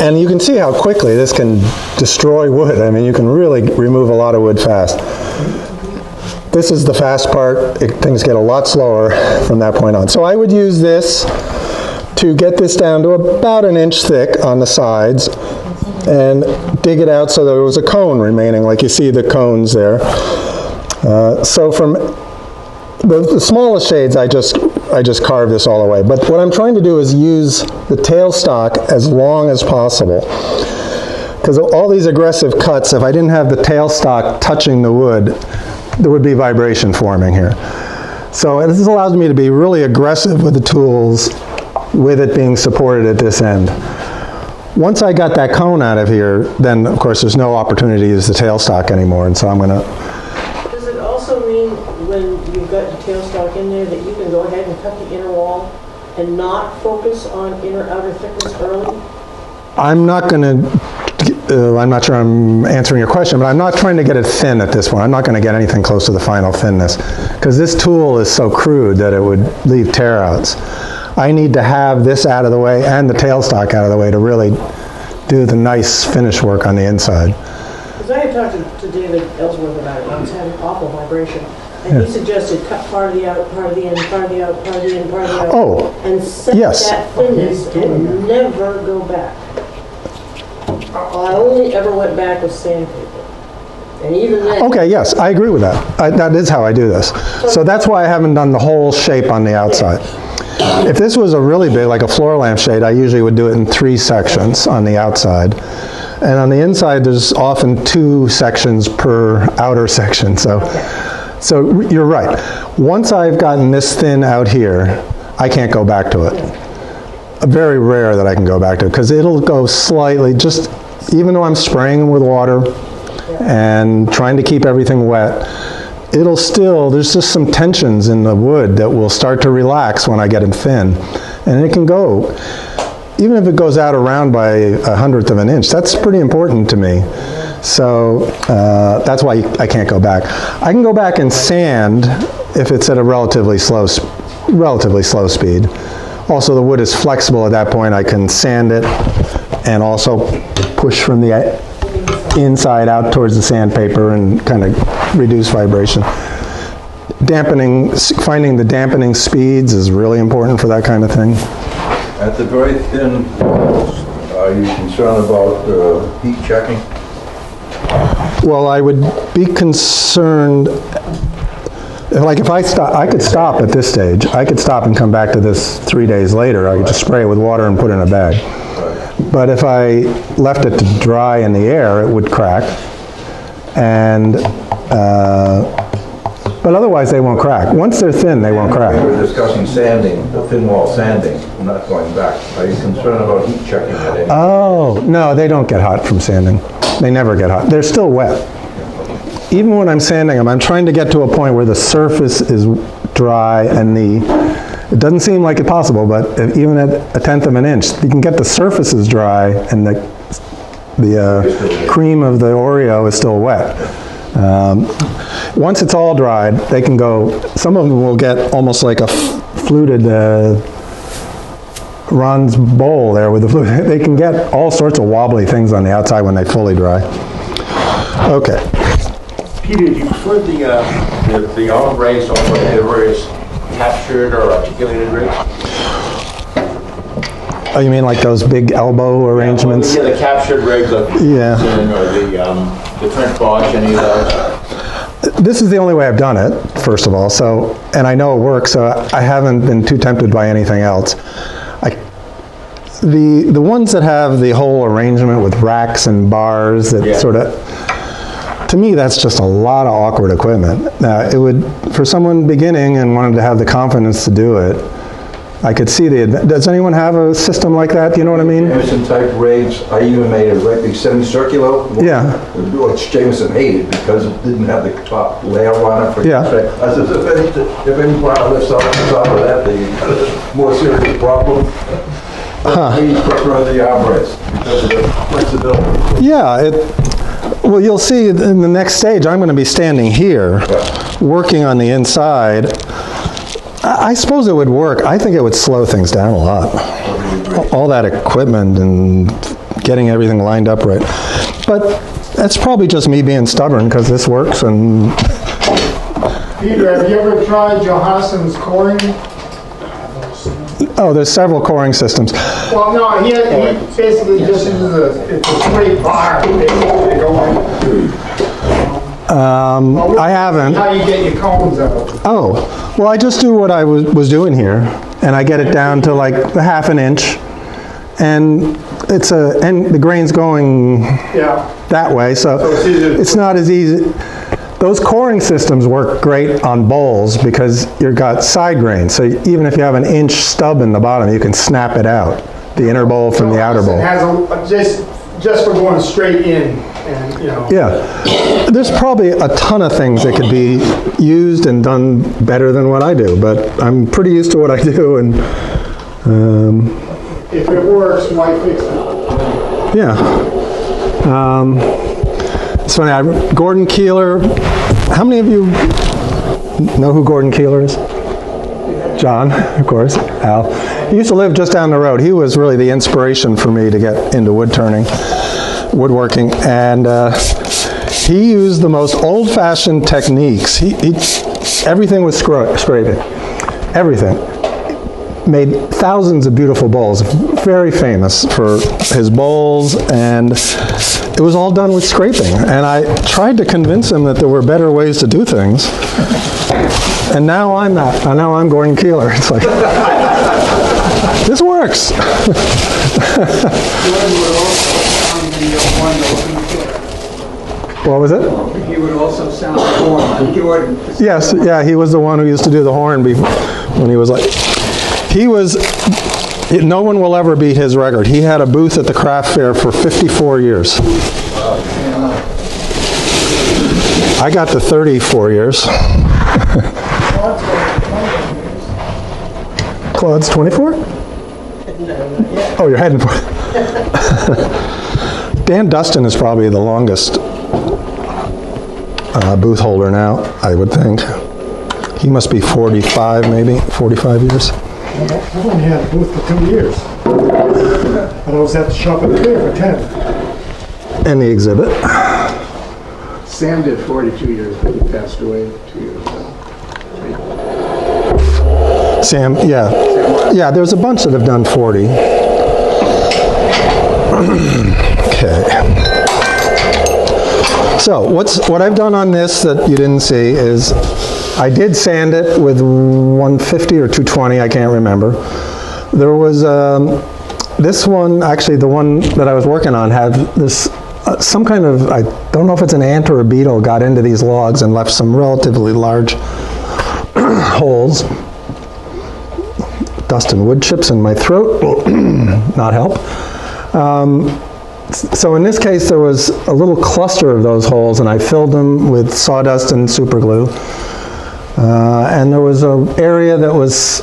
And you can see how quickly this can destroy wood. I mean, you can really remove a lot of wood fast. This is the fast part. Things get a lot slower from that point on. So I would use this to get this down to about 1 inch thick on the sides and dig it out so there was a cone remaining, like you see the cones there. So from the smallest shades, I just carve this all away. But what I'm trying to do is use the tailstock as long as possible. Because all these aggressive cuts, if I didn't have the tailstock touching the wood, there would be vibration forming here. So this allows me to be really aggressive with the tools, with it being supported at this end. Once I got that cone out of here, then of course there's no opportunity to use the tailstock anymore, and so I'm going to... Does it also mean when you've got the tailstock in there that you can go ahead and cut the inner wall and not focus on inner-outer thickness early? I'm not going to... I'm not sure I'm answering your question, but I'm not trying to get it thin at this point. I'm not going to get anything close to the final thinness, because this tool is so crude that it would leave tear-outs. I need to have this out of the way and the tailstock out of the way to really do the nice finish work on the inside. Because I had talked to David Ellsworth about it, and I was having awful vibration. And he suggested cut part of the out, part of the in, part of the out, part of the in, part of the out. Oh, and set yes. that thinness and never go back. I only ever went back with sandpaper. And even then... Okay, yes, I agree with that. That is how I do this. So that's why I haven't done the whole shape on the outside. If this was a really big, like a floor lampshade, I usually would do it in 3 sections on the outside. And on the inside, there's often 2 sections per outer section. So you're right. Once I've gotten this thin out here, I can't go back to it. Very rare that I can go back to it, because it'll go slightly, just even though I'm spraying with water and trying to keep everything wet, it'll still, there's just some tensions in the wood that will start to relax when I get it thin. And it can go, even if it goes out around by 1/100 of an inch, that's pretty important to me. So that's why I can't go back. I can go back and sand if it's at a relatively slow speed. Also, the wood is flexible at that point. I can sand it and also push from the inside out towards the sandpaper and kind of reduce vibration. Finding the dampening speeds is really important for that kind of thing. At the very thin walls, are you concerned about heat checking? Well, I would be concerned, like if I could stop at this stage. I could stop and come back to this 3 days later. I could just spray it with water and put it in a bag. But if I left it to dry in the air, it would crack. But otherwise they won't crack. Once they're thin, they won't crack. We were discussing sanding, the thin wall sanding, not going back. Are you concerned about heat checking at any? Oh, no, they don't get hot from sanding. They never get hot. They're still wet. Even when I'm sanding them, I'm trying to get to a point where the surface is dry and it doesn't seem like it's possible, but even at 1/10 of an inch, you can get the surfaces dry and the cream of the Oreo is still wet. Once it's all dried, they can go, some of them will get almost like a fluted Ron's bowl there with the fluid. They can get all sorts of wobbly things on the outside when they fully dry. Okay. Peter, do you prefer the arm race over the various captured or articulated rigs? Oh, you mean like those big elbow arrangements? Yeah, the captured rigs, like Yeah. or the Trent Bosch, any of those? This is the only way I've done it, first of all, and I know it works, so I haven't been too tempted by anything else. The ones that have the whole arrangement with racks and bars that sort of, to me, that's just a lot of awkward equipment. It would, for someone beginning and wanted to have the confidence to do it, I could see does anyone have a system like that? Do you know what I mean? Jameson type rigs, I even made a great big semicircular one. Yeah. Which Jameson hated because it didn't have the top layer on it. Yeah. I said, if any part lifts off the top of that, the more serious problem. We prefer the arm brace because of the flexibility. Yeah, well, you'll see in the next stage, I'm going to be standing here, working on the inside. I suppose it would work. I think it would slow things down a lot. All that equipment and getting everything lined up right. But that's probably just me being stubborn because this works, and Peter, have you ever tried Johansson's coring? Oh, there's several coring systems. Well, no, he basically just uses it's a straight bar, basically, to go on. I haven't. How you get your cones out. Oh, well, I just do what I was doing here, and I get it down to like a half an inch, and and the grain's going that way, so it's not as easy. Those coring systems work great on bowls because you've got side grain, so even if you have an inch stub in the bottom, you can snap it out, the inner bowl from the outer bowl. It has just for going straight in, and you know. Yeah, there's probably a ton of things that could be used and done better than what I do, but I'm pretty used to what I do, and if it works, why fix it? yeah. It's funny, Gordon Keeler, how many of you know who Gordon Keeler is? John, of course, Al. He used to live just down the road. He was really the inspiration for me to get into woodworking, and he used the most old-fashioned techniques. Everything was scraping, everything. Made thousands of beautiful bowls, very famous for his bowls, and it was all done with scraping. And I tried to convince him that there were better ways to do things. And now I'm Gordon Keeler. It's like, this works. What was it? He would also sound the horn, Jordan. Yes, yeah, he was the one who used to do the horn when he was like, no one will ever beat his record. He had a booth at the craft fair for 54 years. I got to 34 years. Claude's 24? Oh, you're heading for it. Dan Dustin is probably the longest booth holder now, I would think. He must be 45, maybe, 45 years. I've only had a booth for 2 years. But I was at the shop at the fair for 10. And the exhibit. Sam did 42 years, but he passed away 2 years ago. Sam, yeah. Yeah, there's a bunch that have done 40. Okay. So, what I've done on this that you didn't see is I did sand it with 150 or 220, I can't remember. There was this one, actually the one that I was working on had this, some kind of, I don't know if it's an ant or a beetle, got into these logs and left some relatively large holes. Dust and wood chips in my throat will not help. So in this case, there was a little cluster of those holes, and I filled them with sawdust and super glue. And there was an area that was,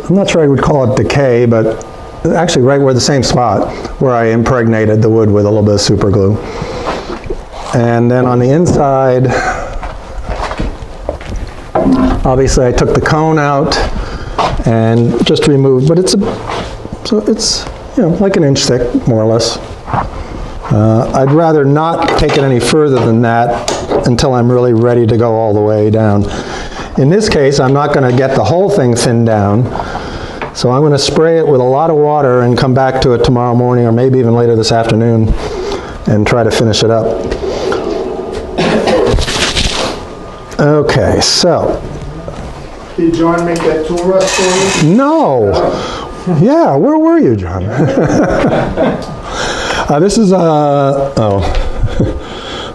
I'm not sure I would call it decay, but actually right where the same spot where I impregnated the wood with a little bit of super glue. And then on the inside, obviously I took the cone out and just removed, but it's like an inch thick, more or less. I'd rather not take it any further than that until I'm really ready to go all the way down. In this case, I'm not going to get the whole thing thinned down, so I'm going to spray it with a lot of water and come back to it tomorrow morning or maybe even later this afternoon and try to finish it up. Okay, so. Did John make that tool rust for you? No. Yeah, where were you, John? This is,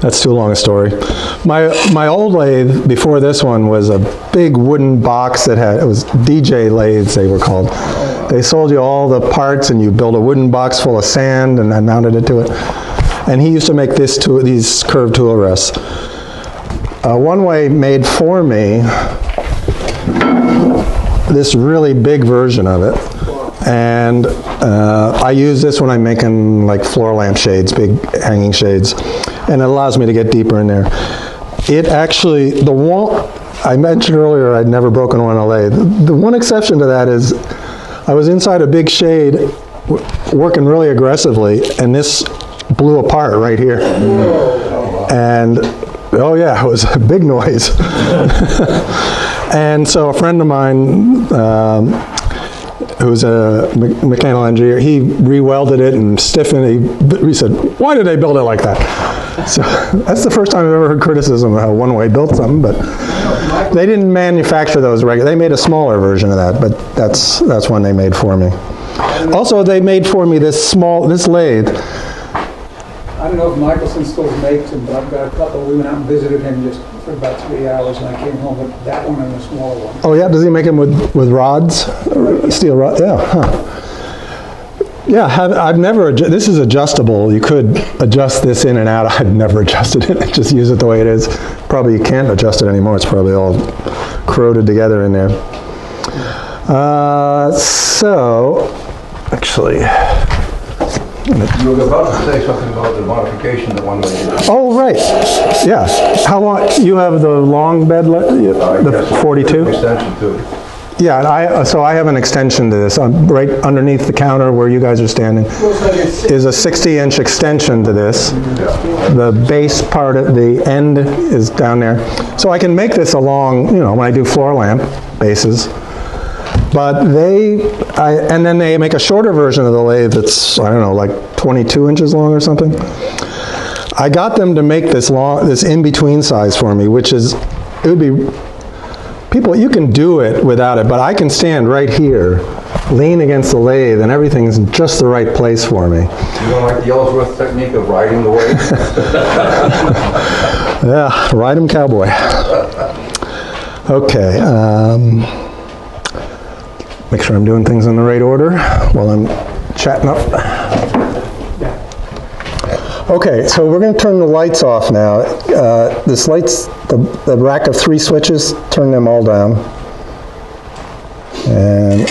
that's too long a story. My old lathe before this one was a big wooden box that had, it was DJ lathes they were called. They sold you all the parts and you build a wooden box full of sand and I mounted it to it. And he used to make these curved tool rests. One Way made for me this really big version of it. And I use this when I'm making like floor lampshades, big hanging shades, and it allows me to get deeper in there. It actually, the one, I mentioned earlier I'd never broken one on a lathe. The one exception to that is I was inside a big shade working really aggressively, and this blew apart right here. And Oh yeah, it was a big noise. And so a friend of mine, who's a mechanical engineer, he re-welded it and stiffened it. He said, "Why did they build it like that?" So that's the first time I've ever heard criticism of how One-Way built something, but they didn't manufacture those regular. They made a smaller version of that, but that's one they made for me. Also, they made for me this lathe. I don't know if Michelson still makes them, but I've got a couple. We went out and visited him just for about 3 hours, and I came home with that one and the smaller one. Oh yeah, does he make them with rods? Steel rod? Yeah, huh. Yeah, I've never, this is adjustable. You could adjust this in and out. I've never adjusted it. Just use it the way it is. Probably you can't adjust it anymore. It's probably all corroded together in there. So, actually, You were about to say something about the modification that one way did. oh, right. Yeah. How long, you have the long bed, the 42? Extension to it. Yeah, so I have an extension to this. Right underneath the counter where you guys are standing is a 60-inch extension to this. The base part at the end is down there. So I can make this along, when I do floor lamp bases. But and then they make a shorter version of the lathe that's, I don't know, like 22 inches long or something. I got them to make this in-between size for me, which is, it would be, people, you can do it without it, but I can stand right here, lean against the lathe, and everything's in just the right place for me. You don't like the Ellsworth technique of riding the wave? Yeah, ride 'em cowboy. Okay. Make sure I'm doing things in the right order while I'm chatting up. Okay, so we're going to turn the lights off now. This light's, the rack of 3 switches, turn them all down. And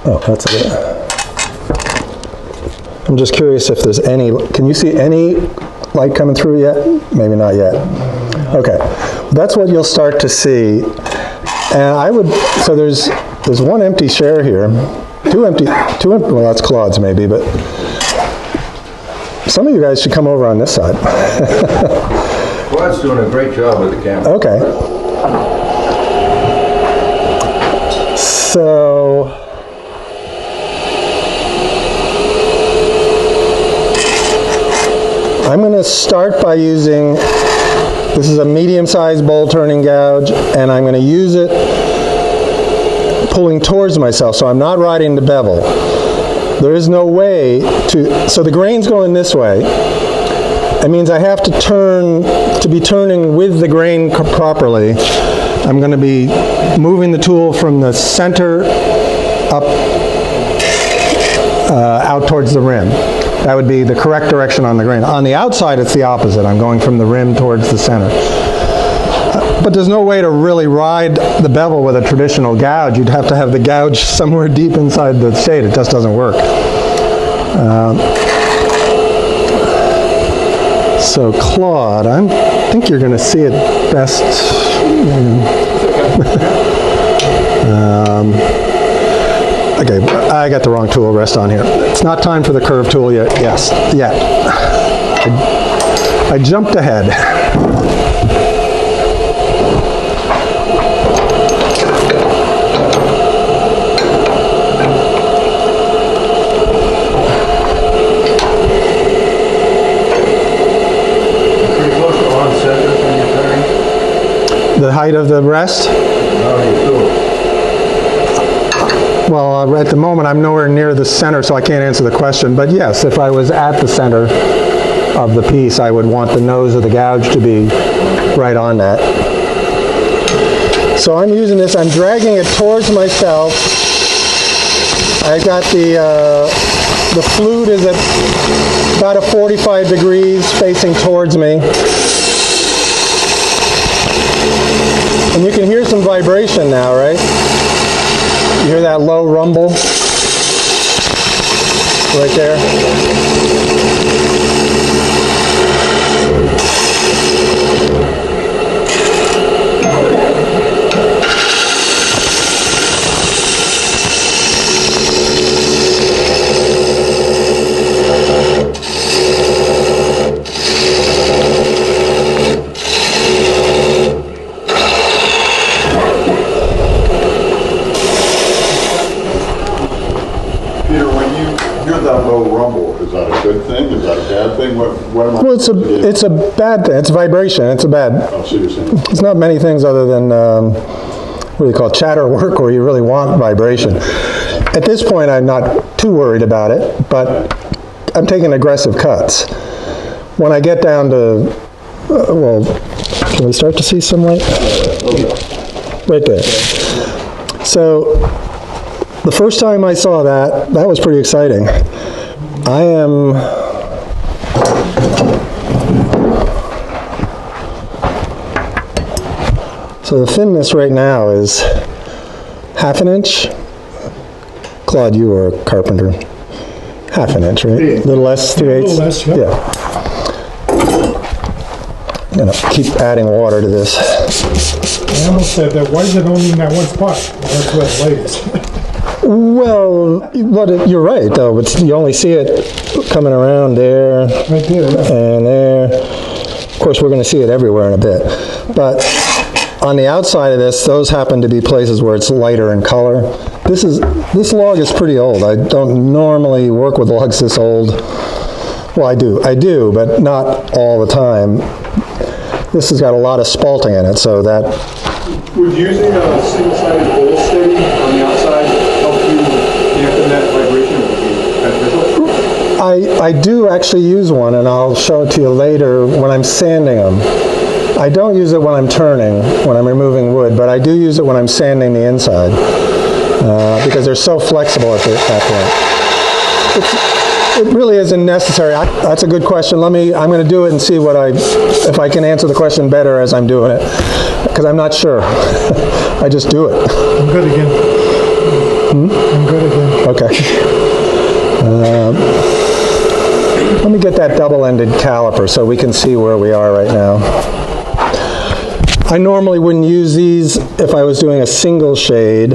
oh, that's it. I'm just curious if there's any, can you see any light coming through yet? Maybe not yet. Okay, that's what you'll start to see. And I would, so there's one empty Shear here, two empty, well that's Claude's maybe, but some of you guys should come over on this side. Claude's doing a great job with the camera. Okay. So, I'm going to start by using, this is a medium-sized bowl turning gouge, and I'm going to use it pulling towards myself, so I'm not riding the bevel. There is no way to, so the grain's going this way. It means I have to be turning with the grain properly. I'm going to be moving the tool from the center up out towards the rim. That would be the correct direction on the grain. On the outside, it's the opposite. I'm going from the rim towards the center. But there's no way to really ride the bevel with a traditional gouge. You'd have to have the gouge somewhere deep inside the shade. It just doesn't work. So Claude, I think you're going to see it best. Okay, I got the wrong tool. Rest on here. It's not time for the curve tool yet. Yes, yet. I jumped ahead. Pretty close to on center when you're turning. The height of the rest? No, you do. Well, at the moment, I'm nowhere near the center, so I can't answer the question. But yes, if I was at the center of the piece, I would want the nose of the gouge to be right on that. So I'm using this, I'm dragging it towards myself. I got the flute is at about a 45 degrees facing towards me. And you can hear some vibration now, right? You hear that low rumble right there? Well, it's a bad thing. It's vibration. It's a bad. Oh, so you're saying. It's not many things other than what do you call it, chatter work, where you really want vibration. At this point, I'm not too worried about it, but I'm taking aggressive cuts. When I get down to, well, can we start to see some light? Right there. So, the first time I saw that, that was pretty exciting. I am, so the thinness right now is 1/2 inch. Claude, you were a carpenter. 1/2 inch, right? A little less, 3/8? A little less, yeah. Yeah. I'm gonna keep adding water to this. I almost said that, why is it only in that one spot? That's where the light is. Well, you're right, though. But you only see it coming around there Right there, yeah. and there. Of course, we're going to see it everywhere in a bit. But on the outside of this, those happen to be places where it's lighter in color. This log is pretty old. I don't normally work with logs this old. Well, I do, but not all the time. This has got a lot of spalting in it, so that. Would using a single-sided bowl steady on the outside help you dampen that vibration? Would be beneficial? I do actually use one, and I'll show it to you later when I'm sanding them. I don't use it when I'm turning, when I'm removing wood, but I do use it when I'm sanding the inside, because they're so flexible at that point. It really isn't necessary. That's a good question. I'm going to do it and see if I can answer the question better as I'm doing it, because I'm not sure. I just do it. I'm good again. I'm good again. Okay. Let me get that double-ended caliper so we can see where we are right now. I normally wouldn't use these if I was doing a single shade.